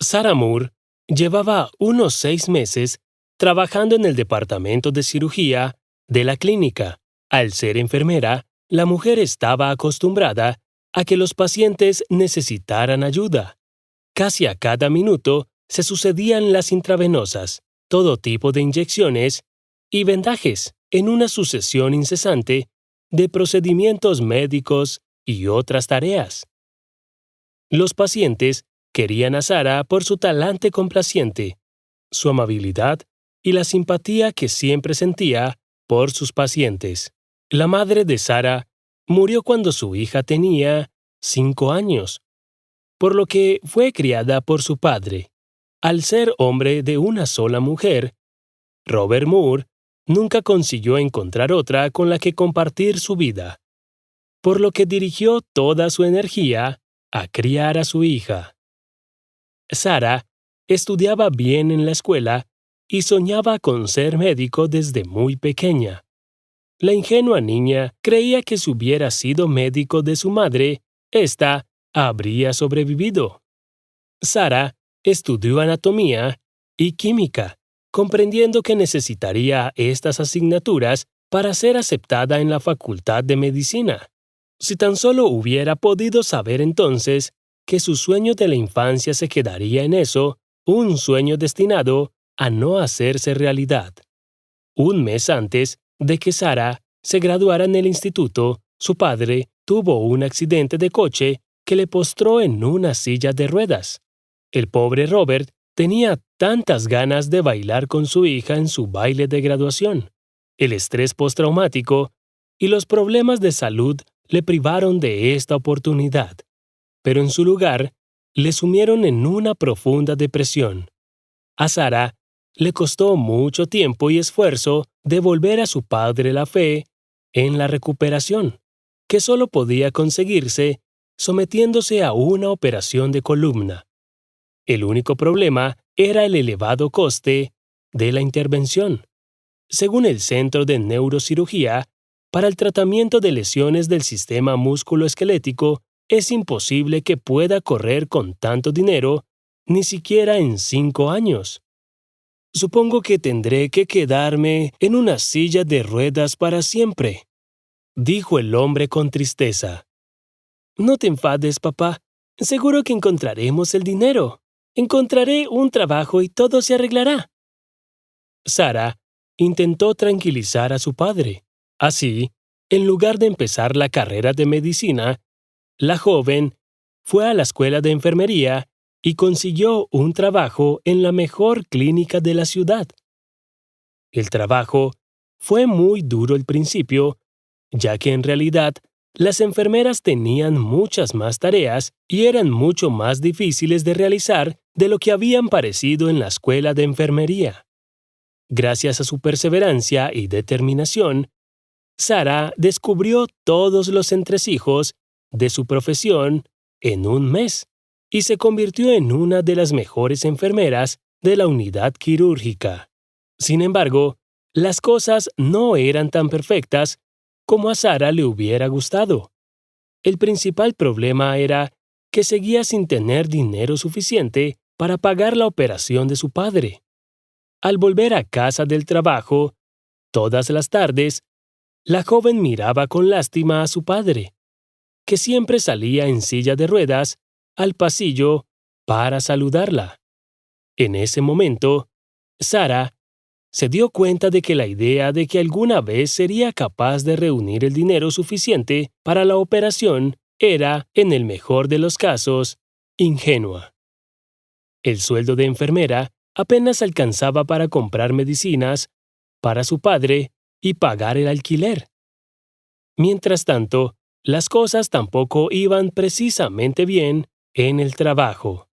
Sarah Moore llevaba unos 6 meses trabajando en el departamento de cirugía de la clínica. Al ser enfermera, la mujer estaba acostumbrada a que los pacientes necesitaran ayuda. Casi a cada minuto se sucedían las intravenosas, todo tipo de inyecciones y vendajes en una sucesión incesante de procedimientos médicos y otras tareas. Los pacientes querían a Sarah por su talante complaciente, su amabilidad y la simpatía que siempre sentía por sus pacientes. La madre de Sarah murió cuando su hija tenía 5 años, por lo que fue criada por su padre. Al ser hombre de una sola mujer, Robert Moore nunca consiguió encontrar otra con la que compartir su vida, por lo que dirigió toda su energía a criar a su hija. Sarah estudiaba bien en la escuela y soñaba con ser médico desde muy pequeña. La ingenua niña creía que si hubiera sido médico de su madre, ésta habría sobrevivido. Sarah estudió anatomía y química, comprendiendo que necesitaría estas asignaturas para ser aceptada en la Facultad de Medicina. Si tan solo hubiera podido saber entonces que su sueño de la infancia se quedaría en eso, un sueño destinado a no hacerse realidad. Un mes antes de que Sarah se graduara en el instituto, su padre tuvo un accidente de coche que le postró en una silla de ruedas. El pobre Robert tenía tantas ganas de bailar con su hija en su baile de graduación. El estrés postraumático y los problemas de salud le privaron de esta oportunidad, pero en su lugar le sumieron en una profunda depresión. A Sarah le costó mucho tiempo y esfuerzo devolver a su padre la fe en la recuperación, que solo podía conseguirse sometiéndose a una operación de columna. El único problema era el elevado coste de la intervención. Según el Centro de Neurocirugía, para el tratamiento de lesiones del sistema músculo-esquelético, es imposible que pueda correr con tanto dinero, ni siquiera en 5 años. Supongo que tendré que quedarme en una silla de ruedas para siempre, dijo el hombre con tristeza. No te enfades, papá. Seguro que encontraremos el dinero. Encontraré un trabajo y todo se arreglará. Sarah intentó tranquilizar a su padre. Así, en lugar de empezar la carrera de medicina, la joven fue a la escuela de enfermería y consiguió un trabajo en la mejor clínica de la ciudad. El trabajo fue muy duro al principio, ya que en realidad las enfermeras tenían muchas más tareas y eran mucho más difíciles de realizar de lo que habían parecido en la escuela de enfermería. Gracias a su perseverancia y determinación, Sarah descubrió todos los entresijos de su profesión en un mes y se convirtió en una de las mejores enfermeras de la unidad quirúrgica. Sin embargo, las cosas no eran tan perfectas como a Sarah le hubiera gustado. El principal problema era que seguía sin tener dinero suficiente para pagar la operación de su padre. Al volver a casa del trabajo, todas las tardes, la joven miraba con lástima a su padre, que siempre salía en silla de ruedas al pasillo para saludarla. En ese momento, Sarah se dio cuenta de que la idea de que alguna vez sería capaz de reunir el dinero suficiente para la operación era, en el mejor de los casos, ingenua. El sueldo de enfermera apenas alcanzaba para comprar medicinas para su padre y pagar el alquiler. Mientras tanto, las cosas tampoco iban precisamente bien en el trabajo.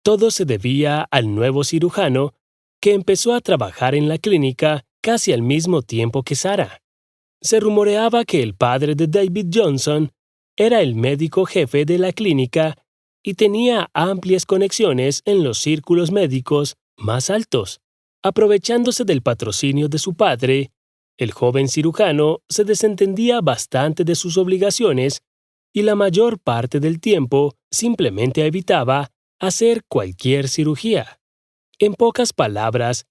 Todo se debía al nuevo cirujano que empezó a trabajar en la clínica casi al mismo tiempo que Sarah. Se rumoreaba que el padre de David Johnson era el médico jefe de la clínica y tenía amplias conexiones en los círculos médicos más altos. Aprovechándose del patrocinio de su padre, el joven cirujano se desentendía bastante de sus obligaciones y la mayor parte del tiempo simplemente evitaba hacer cualquier cirugía. En pocas palabras,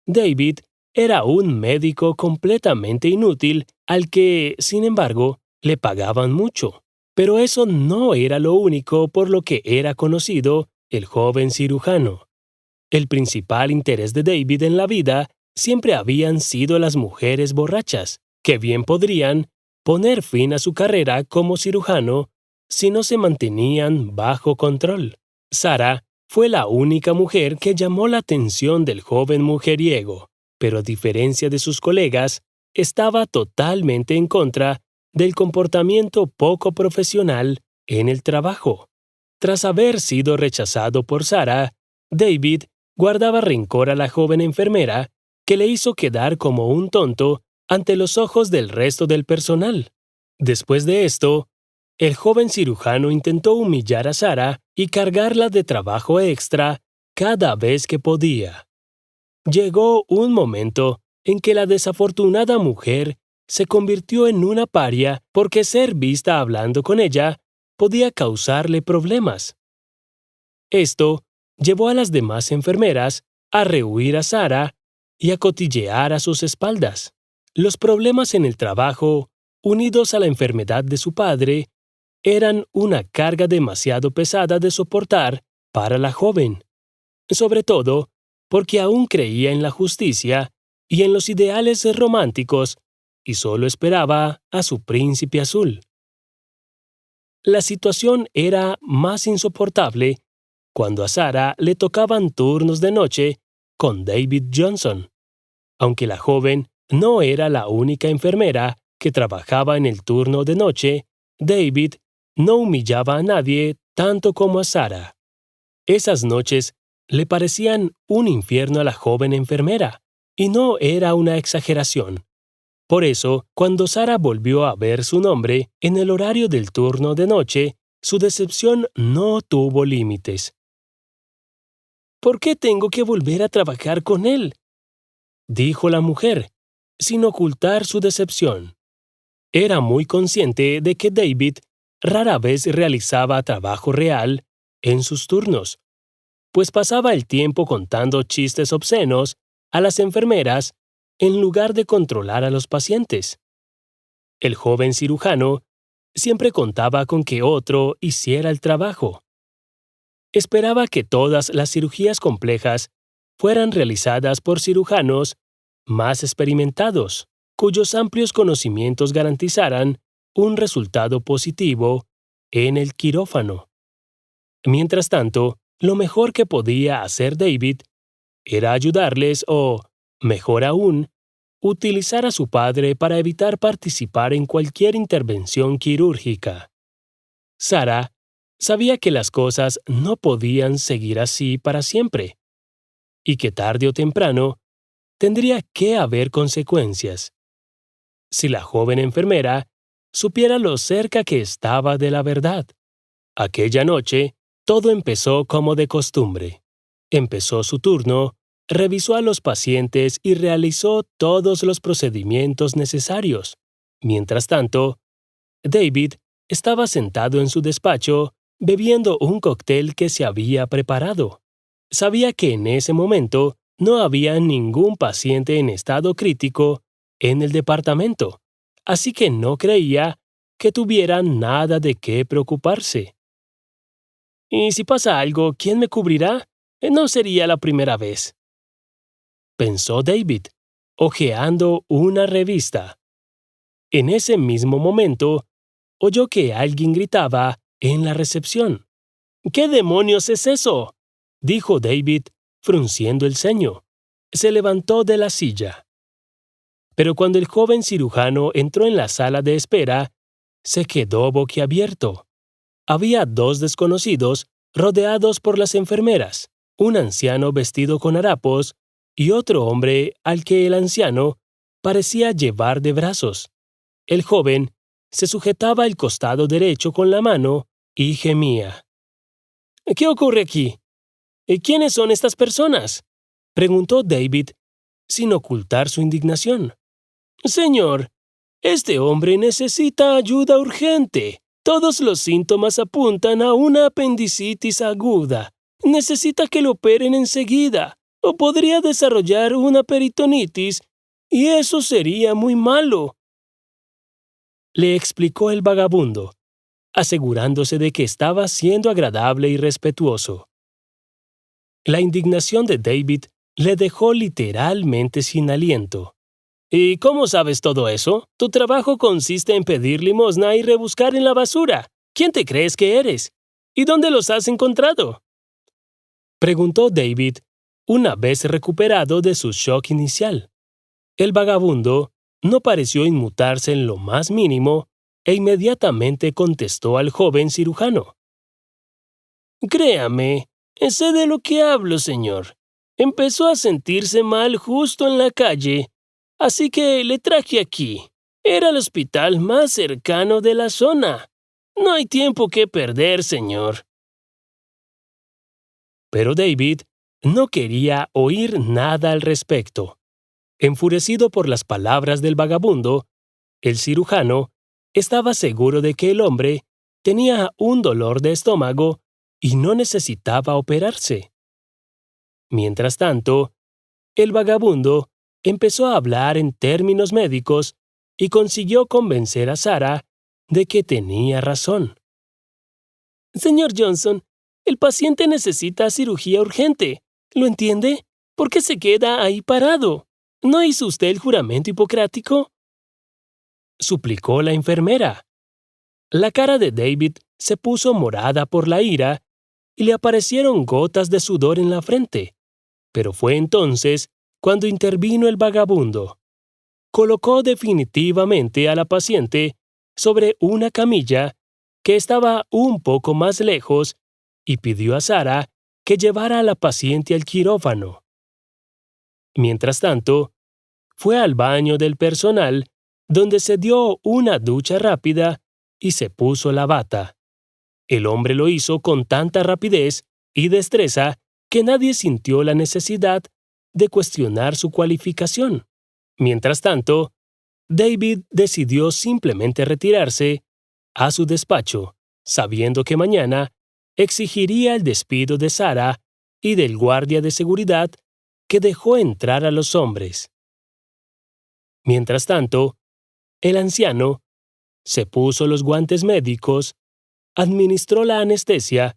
David era un médico completamente inútil al que, sin embargo, le pagaban mucho. Pero eso no era lo único por lo que era conocido el joven cirujano. El principal interés de David en la vida siempre habían sido las mujeres borrachas, que bien podrían poner fin a su carrera como cirujano si no se mantenían bajo control. Sara fue la única mujer que llamó la atención del joven mujeriego, pero a diferencia de sus colegas, estaba totalmente en contra del comportamiento poco profesional en el trabajo. Tras haber sido rechazado por Sara, David guardaba rencor a la joven enfermera que le hizo quedar como un tonto ante los ojos del resto del personal. Después de esto, el joven cirujano intentó humillar a Sara y cargarla de trabajo extra cada vez que podía. Llegó un momento en que la desafortunada mujer se convirtió en una paria porque ser vista hablando con ella podía causarle problemas. Esto llevó a las demás enfermeras a rehuir a Sara y a cotillear a sus espaldas. Los problemas en el trabajo, unidos a la enfermedad de su padre, eran una carga demasiado pesada de soportar para la joven, sobre todo porque aún creía en la justicia y en los ideales románticos y solo esperaba a su príncipe azul. La situación era más insoportable cuando a Sara le tocaban turnos de noche con David Johnson. Aunque la joven no era la única enfermera que trabajaba en el turno de noche, David no humillaba a nadie tanto como a Sara. Esas noches le parecían un infierno a la joven enfermera, y no era una exageración. Por eso, cuando Sara volvió a ver su nombre en el horario del turno de noche, su decepción no tuvo límites. ¿Por qué tengo que volver a trabajar con él?, dijo la mujer, sin ocultar su decepción. Era muy consciente de que David rara vez realizaba trabajo real en sus turnos, pues pasaba el tiempo contando chistes obscenos a las enfermeras en lugar de controlar a los pacientes. El joven cirujano siempre contaba con que otro hiciera el trabajo. Esperaba que todas las cirugías complejas fueran realizadas por cirujanos más experimentados, cuyos amplios conocimientos garantizaran un resultado positivo en el quirófano. Mientras tanto, lo mejor que podía hacer David era ayudarles o, mejor aún, utilizar a su padre para evitar participar en cualquier intervención quirúrgica. Sara sabía que las cosas no podían seguir así para siempre, y que tarde o temprano tendría que haber consecuencias. Si la joven enfermera supiera lo cerca que estaba de la verdad. Aquella noche, todo empezó como de costumbre. Empezó su turno, revisó a los pacientes y realizó todos los procedimientos necesarios. Mientras tanto, David estaba sentado en su despacho bebiendo un cóctel que se había preparado. Sabía que en ese momento no había ningún paciente en estado crítico en el departamento, así que no creía que tuviera nada de qué preocuparse. ¿Y si pasa algo, quién me cubrirá? No sería la primera vez, pensó David, hojeando una revista. En ese mismo momento, oyó que alguien gritaba en la recepción. ¿Qué demonios es eso?, dijo David, frunciendo el ceño. Se levantó de la silla. Pero cuando el joven cirujano entró en la sala de espera, se quedó boquiabierto. Había dos desconocidos rodeados por las enfermeras, un anciano vestido con harapos y otro hombre al que el anciano parecía llevar de brazos. El joven se sujetaba el costado derecho con la mano y gemía. ¿Qué ocurre aquí? ¿Quiénes son estas personas?, preguntó David, sin ocultar su indignación. Señor, este hombre necesita ayuda urgente. Todos los síntomas apuntan a una apendicitis aguda. Necesita que lo operen enseguida, o podría desarrollar una peritonitis, y eso sería muy malo. Le explicó el vagabundo, asegurándose de que estaba siendo agradable y respetuoso. La indignación de David le dejó literalmente sin aliento. ¿Y cómo sabes todo eso? Tu trabajo consiste en pedir limosna y rebuscar en la basura. ¿Quién te crees que eres? ¿Y dónde los has encontrado? Preguntó David, una vez recuperado de su shock inicial. El vagabundo no pareció inmutarse en lo más mínimo e inmediatamente contestó al joven cirujano. Créame, sé de lo que hablo, señor. Empezó a sentirse mal justo en la calle, así que le traje aquí. Era el hospital más cercano de la zona. No hay tiempo que perder, señor. Pero David no quería oír nada al respecto. Enfurecido por las palabras del vagabundo, el cirujano estaba seguro de que el hombre tenía un dolor de estómago y no necesitaba operarse. Mientras tanto, el vagabundo empezó a hablar en términos médicos y consiguió convencer a Sarah de que tenía razón. Señor Johnson, el paciente necesita cirugía urgente. ¿Lo entiende? ¿Por qué se queda ahí parado? ¿No hizo usted el juramento hipocrático? Suplicó la enfermera. La cara de David se puso morada por la ira y le aparecieron gotas de sudor en la frente. Pero fue entonces cuando intervino el vagabundo. Colocó definitivamente a la paciente sobre una camilla que estaba un poco más lejos y pidió a Sarah que llevara a la paciente al quirófano. Mientras tanto, fue al baño del personal, donde se dio una ducha rápida y se puso la bata. El hombre lo hizo con tanta rapidez y destreza que nadie sintió la necesidad de cuestionar su cualificación. Mientras tanto, David decidió simplemente retirarse a su despacho, sabiendo que mañana exigiría el despido de Sarah y del guardia de seguridad que dejó entrar a los hombres. Mientras tanto, el anciano se puso los guantes médicos, administró la anestesia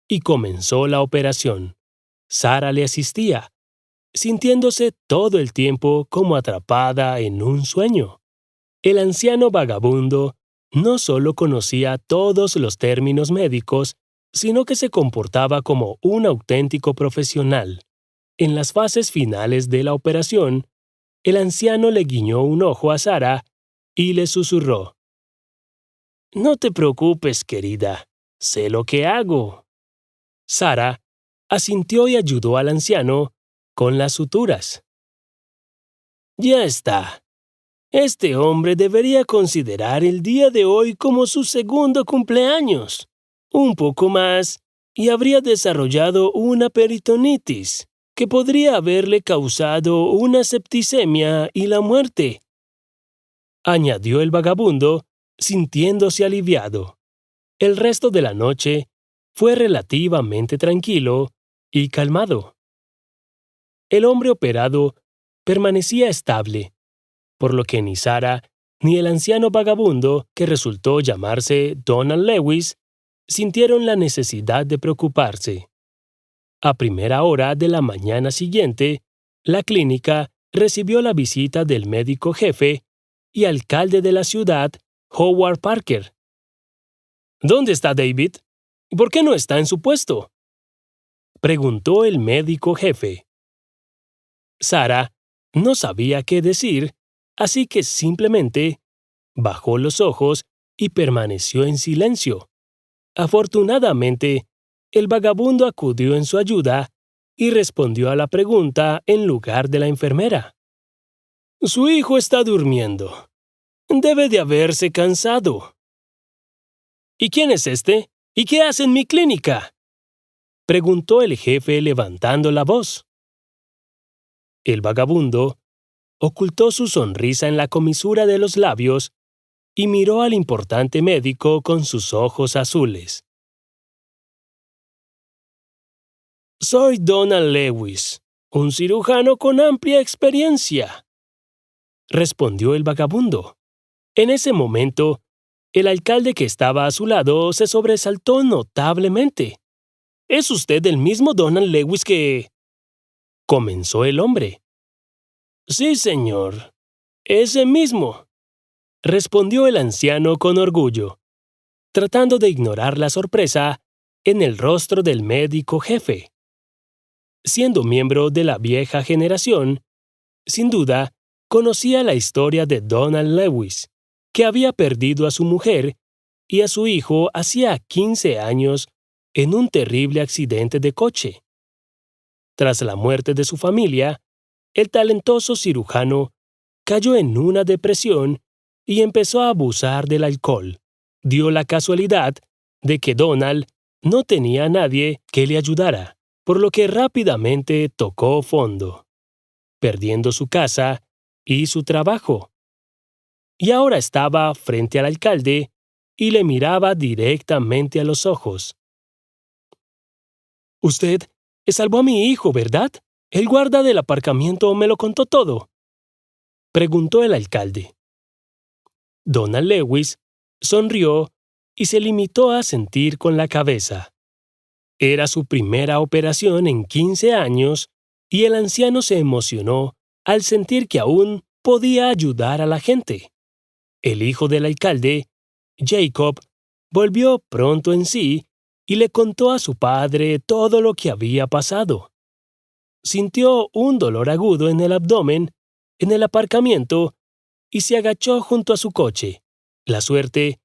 y comenzó la operación. Sarah le asistía, sintiéndose todo el tiempo como atrapada en un sueño. El anciano vagabundo no solo conocía todos los términos médicos, sino que se comportaba como un auténtico profesional. En las fases finales de la operación, el anciano le guiñó un ojo a Sarah y le susurró: «No te preocupes, querida. Sé lo que hago». Sarah asintió y ayudó al anciano con las suturas. «Ya está. Este hombre debería considerar el día de hoy como su segundo cumpleaños. Un poco más y habría desarrollado una peritonitis que podría haberle causado una septicemia y la muerte», añadió el vagabundo, sintiéndose aliviado. El resto de la noche fue relativamente tranquilo y calmado. El hombre operado permanecía estable, por lo que ni Sarah ni el anciano vagabundo, que resultó llamarse Donald Lewis, sintieron la necesidad de preocuparse. A primera hora de la mañana siguiente, la clínica recibió la visita del médico jefe y alcalde de la ciudad, Howard Parker. «¿Dónde está David? ¿Por qué no está en su puesto?», preguntó el médico jefe. Sarah no sabía qué decir, así que simplemente bajó los ojos y permaneció en silencio. Afortunadamente, el vagabundo acudió en su ayuda y respondió a la pregunta en lugar de la enfermera. «Su hijo está durmiendo. Debe de haberse cansado». «¿Y quién es este? ¿Y qué hace en mi clínica?», preguntó el jefe levantando la voz. El vagabundo ocultó su sonrisa en la comisura de los labios y miró al importante médico con sus ojos azules. Soy Donald Lewis, un cirujano con amplia experiencia, respondió el vagabundo. En ese momento, el alcalde que estaba a su lado se sobresaltó notablemente. ¿Es usted el mismo Donald Lewis que...? Comenzó el hombre. Sí, señor. Ese mismo, respondió el anciano con orgullo, tratando de ignorar la sorpresa en el rostro del médico jefe. Siendo miembro de la vieja generación, sin duda, conocía la historia de Donald Lewis, que había perdido a su mujer y a su hijo hacía 15 años en un terrible accidente de coche. Tras la muerte de su familia, el talentoso cirujano cayó en una depresión y empezó a abusar del alcohol. Dio la casualidad de que Donald no tenía a nadie que le ayudara, por lo que rápidamente tocó fondo, perdiendo su casa y su trabajo. Y ahora estaba frente al alcalde y le miraba directamente a los ojos. Usted salvó a mi hijo, ¿verdad? El guarda del aparcamiento me lo contó todo, preguntó el alcalde. Donald Lewis sonrió y se limitó a asentir con la cabeza. Era su primera operación en 15 años y el anciano se emocionó al sentir que aún podía ayudar a la gente. El hijo del alcalde, Jacob, volvió pronto en sí y le contó a su padre todo lo que había pasado. Sintió un dolor agudo en el abdomen, en el aparcamiento, y se agachó junto a su coche. La suerte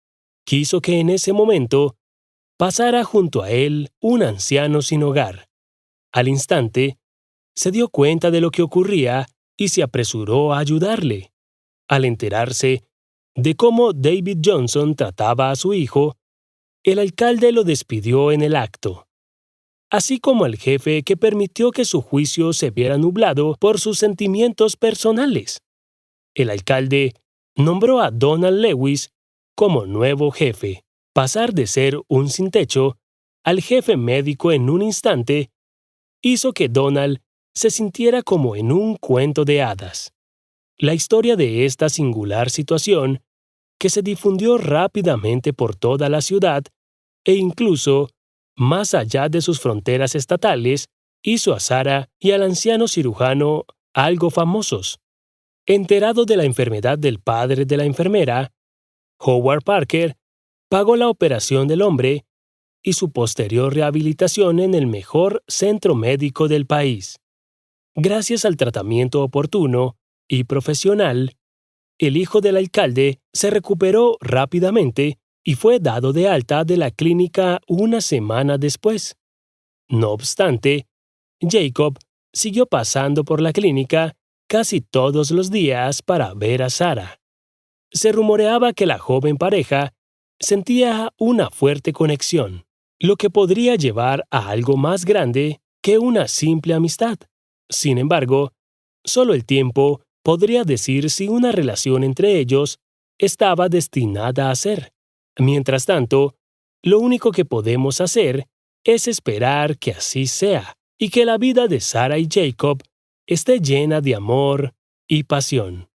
quiso que en ese momento pasara junto a él un anciano sin hogar. Al instante, se dio cuenta de lo que ocurría y se apresuró a ayudarle. Al enterarse de cómo David Johnson trataba a su hijo, el alcalde lo despidió en el acto, así como al jefe que permitió que su juicio se viera nublado por sus sentimientos personales. El alcalde nombró a Donald Lewis como nuevo jefe. Pasar de ser un sin techo al jefe médico en un instante hizo que Donald se sintiera como en un cuento de hadas. La historia de esta singular situación, que se difundió rápidamente por toda la ciudad e incluso más allá de sus fronteras estatales, hizo a Sarah y al anciano cirujano algo famosos. Enterado de la enfermedad del padre de la enfermera, Howard Parker pagó la operación del hombre y su posterior rehabilitación en el mejor centro médico del país. Gracias al tratamiento oportuno y profesional, el hijo del alcalde se recuperó rápidamente y fue dado de alta de la clínica una semana después. No obstante, Jacob siguió pasando por la clínica casi todos los días para ver a Sarah. Se rumoreaba que la joven pareja sentía una fuerte conexión, lo que podría llevar a algo más grande que una simple amistad. Sin embargo, solo el tiempo podría decir si una relación entre ellos estaba destinada a ser. Mientras tanto, lo único que podemos hacer es esperar que así sea y que la vida de Sarah y Jacob esté llena de amor y pasión.